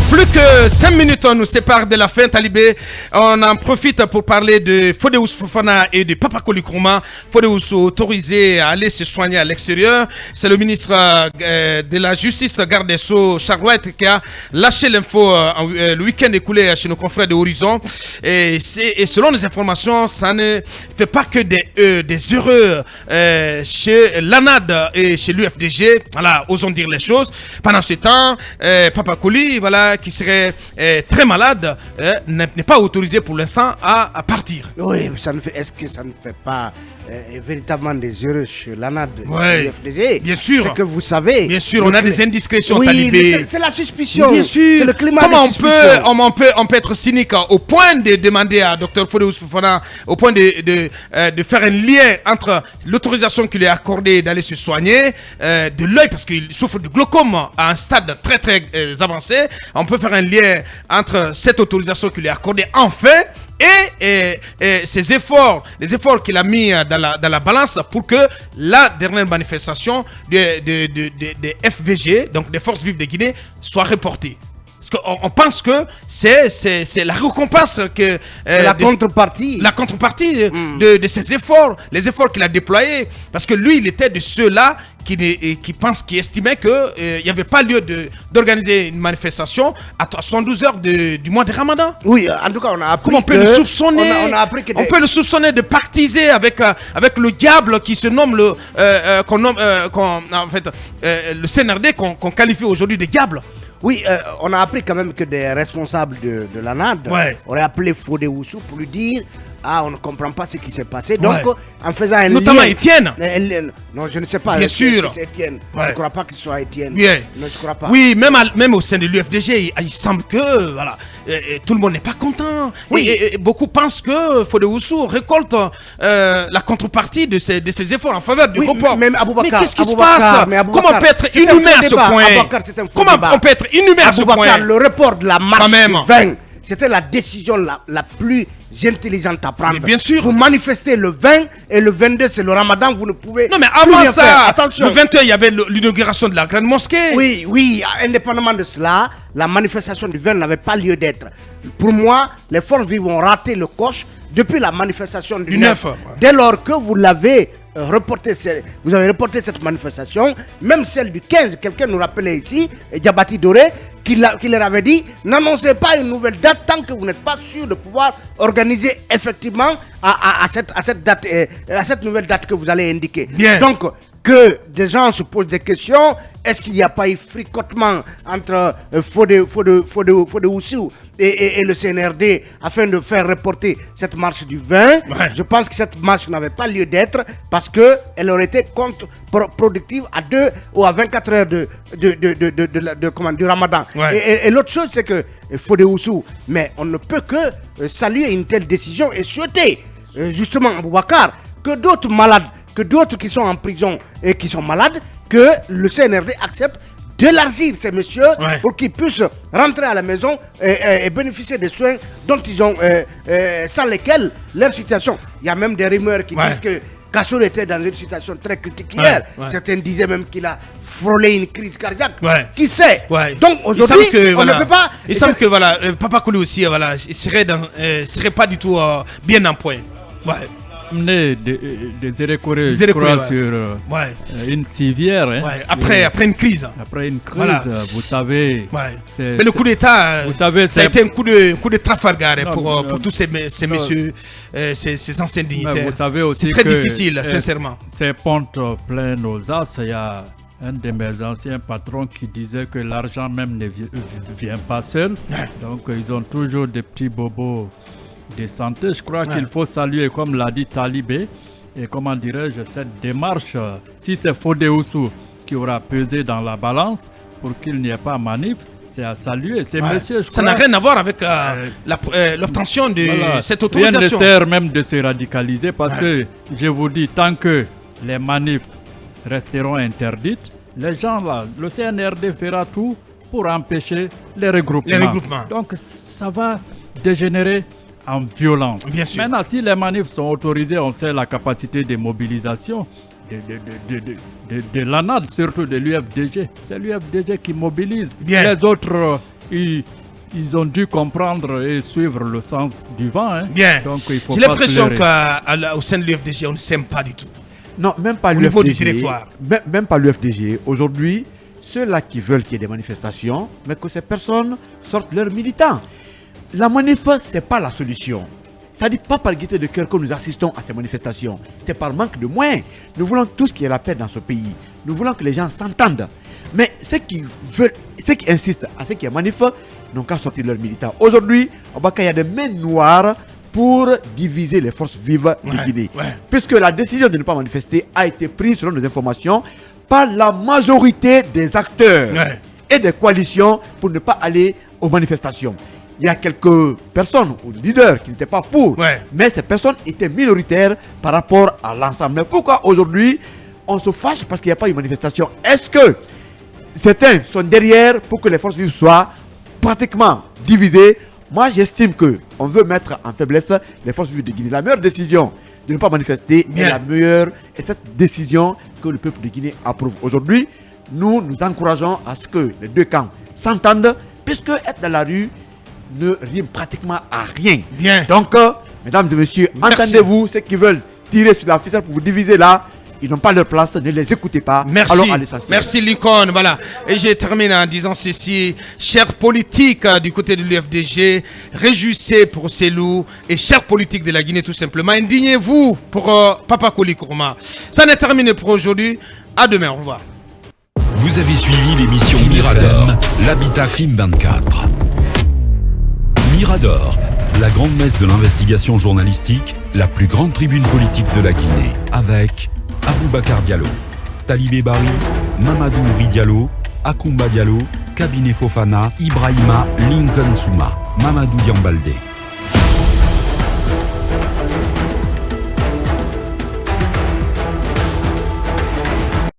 Plus que 5 minutes nous séparent de la fin, Talibé. On en profite pour parler de Fodéous Fofana et de Papa Koli Nkrumah. Fodéous autorisé à aller se soigner à l'extérieur. C'est le ministre de la Justice, garde des Sceaux, Charles White, qui a lâché l'info le week-end écoulé chez nos confrères de Horizon. Et selon les informations, ça ne fait pas que des heureux chez l'ANAD et chez l'UFDG. Voilà, osons dire les choses. Pendant ce temps, Papa Koli, voilà, qui serait très malade, n'est pas autorisé pour l'instant à partir. Oui, est-ce que ça ne fait pas véritablement des heureux chez l'ANAD ouais, et l'UFDG? Bien sûr. C'est que vous savez. Bien sûr, on a des indiscrétions, oui, Talibé. C'est la suspicion. Bien sûr. C'est le climat Comment de suspicion. on peut être cynique au point de demander à Dr Fodéous Fofana, au point de faire un lien entre l'autorisation qu'il est accordée d'aller se soigner de l'œil, parce qu'il souffre de glaucome à un stade très très avancé. On peut faire un lien entre cette autorisation qu'il est accordée enfin et les efforts qu'il a mis dans la balance pour que la dernière manifestation des FVG, donc des Forces Vives de Guinée, soit reportée. Parce qu'on pense que c'est la récompense que... la contrepartie. La contrepartie de ses efforts, les efforts qu'il a déployés. Parce que lui, il était de ceux-là qui estimaient qu'il n'y avait pas lieu d'organiser une manifestation à 72 heures du mois de Ramadan. Oui, en tout cas, on a appris. Comment on peut le soupçonner? On peut le soupçonner de pactiser avec le diable qui se nomme le CNRD, qu'on qualifie aujourd'hui de diable. Oui, on a appris quand même que des responsables de l'ANAD auraient appelé Fodéous pour lui dire on ne comprend pas ce qui s'est passé. Donc, en faisant un notamment lien... Étienne. Non, je ne sais pas. Bien sûr. C'est Étienne. Je ne crois pas que ce soit Étienne. Yeah. Non, je ne crois pas. Oui, même au sein de l'UFDG, il semble que voilà, tout le monde n'est pas content. Oui. Et beaucoup pensent que Fodéous récolte la contrepartie de ses efforts en faveur du report. Mais qu'est-ce qui se passe? Comment on peut être inhumain à ce point? Comment on peut être inhumain à ce point? Le report de la marche du 20, c'était la décision la plus intelligente à prendre. Mais bien sûr. Vous manifestez le 20 et le 22, c'est le Ramadan, vous ne pouvez. Non, mais avant ça, attention. Le 21, il y avait l'inauguration de la grande mosquée. Oui, indépendamment de cela, la manifestation du 20 n'avait pas lieu d'être. Pour moi, les forces vives ont raté le coche depuis la manifestation du 9. Dès lors que vous l'avez vous avez reporté cette manifestation, même celle du 15, quelqu'un nous rappelait ici, Diabati Doré, qui leur avait dit, n'annoncez pas une nouvelle date tant que vous n'êtes pas sûr de pouvoir organiser effectivement à cette nouvelle date que vous allez indiquer. Bien. Donc, que des gens se posent des questions, est-ce qu'il n'y a pas eu fricotement entre Fodéous et le CNRD afin de faire reporter cette marche du 20? Je pense que cette marche n'avait pas lieu d'être parce qu'elle aurait été contre-productive à 2 ou à 24 heures du Ramadan. Et l'autre chose, c'est que Fodéous, mais on ne peut que saluer une telle décision et souhaiter justement à Boubacar que d'autres malades, que d'autres qui sont en prison et qui sont malades, que le CNRD accepte d'élargir ces messieurs pour qu'ils puissent rentrer à la maison et bénéficier des soins dont ils ont, sans lesquels leur situation. Il y a même des rumeurs qui disent que Kassour était dans une situation très critique hier. Certains disaient même qu'il a frôlé une crise cardiaque. Qui sait? Donc aujourd'hui, on ne peut pas... Il semble que Papa Koli aussi, il serait pas du tout bien en point. Des érécorés, je crois, sur une civière. Après une crise. Après une crise, vous savez. Mais le coup d'État, ça a été un coup de Trafalgar pour tous ces messieurs, ces anciens dignitaires. Vous savez aussi c'est très difficile, sincèrement. Ces pontes pleines aux as, il y a un de mes anciens patrons qui disait que l'argent même ne vient pas seul. Donc, ils ont toujours des petits bobos de santé. Je crois qu'il faut saluer, comme l'a dit Talibé, et comment dirais-je, cette démarche. Si c'est Fodéous qui aura pesé dans la balance pour qu'il n'y ait pas manif, c'est à saluer. Ces messieurs, ça n'a rien à voir avec l'obtention de cette autorisation. Rien ne sert même de se radicaliser parce que, je vous dis, tant que les manifs resteront interdites, les gens là, le CNRD fera tout pour empêcher les regroupements. Donc ça va dégénérer en violence. Bien sûr. Maintenant, si les manifs sont autorisés, on sait la capacité de mobilisation de l'ANAD, surtout de l'UFDG. C'est l'UFDG qui mobilise. Bien. Les autres, ils ils ont dû comprendre et suivre le sens du vent. Hein. Bien. Donc, il faut J'ai pas l'impression se leurrer. qu'au sein de l'UFDG, on ne s'aime pas du tout. Non, même pas Au niveau du l'UFDG. directoire. Même pas l'UFDG. Aujourd'hui, ceux-là qui veulent qu'il y ait des manifestations, mais que ces personnes sortent leurs militants. La manif, ce n'est pas la solution. Ça ne dit pas par gaieté de cœur que nous assistons à ces manifestations. C'est par manque de moyens. Nous voulons tous qu'il y ait la paix dans ce pays. Nous voulons que les gens s'entendent. Mais ceux qui insistent à ceux qui est manif n'ont qu'à sortir leurs militants. Aujourd'hui, au Baka, il y a des mains noires pour diviser les forces vives de Guinée. Puisque la décision de ne pas manifester a été prise, selon nos informations, par la majorité des acteurs et des coalitions pour ne pas aller aux manifestations. Il y a quelques personnes ou leaders qui n'étaient pas pour, mais ces personnes étaient minoritaires par rapport à l'ensemble. Mais pourquoi aujourd'hui on se fâche parce qu'il n'y a pas eu de manifestation? Est-ce que certains sont derrière pour que les forces vives soient pratiquement divisées? Moi, j'estime qu'on veut mettre en faiblesse les forces vives de Guinée. La meilleure décision de ne pas manifester est la meilleure, et cette décision que le peuple de Guinée approuve. Aujourd'hui, nous encourageons à ce que les deux camps s'entendent, puisque être dans la rue ne rime pratiquement à rien. Bien. Donc, mesdames et messieurs, entendez-vous, ceux qui veulent tirer sur la ficelle pour vous diviser là, ils n'ont pas leur place, ne les écoutez pas. Merci. Allons à l'essentiel. Merci l'icône, voilà. Et je termine en disant ceci, chers politiques du côté de l'UFDG, réjouissez pour ces loups et chers politiques de la Guinée tout simplement, indignez-vous pour Papa Koli Nkrumah. Ça n'est terminé pour aujourd'hui. À demain, au revoir. Vous avez suivi l'émission Mirador, l'Habitat Crime 24. Mirador, la grande messe de l'investigation journalistique, la plus grande tribune politique de la Guinée, avec Aboubacar Diallo, Talibé Bari, Mamadou Ouri Diallo, Akoumba Diallo, Kabinet Fofana, Ibrahima Lincoln Souma, Mamadou Diambaldé.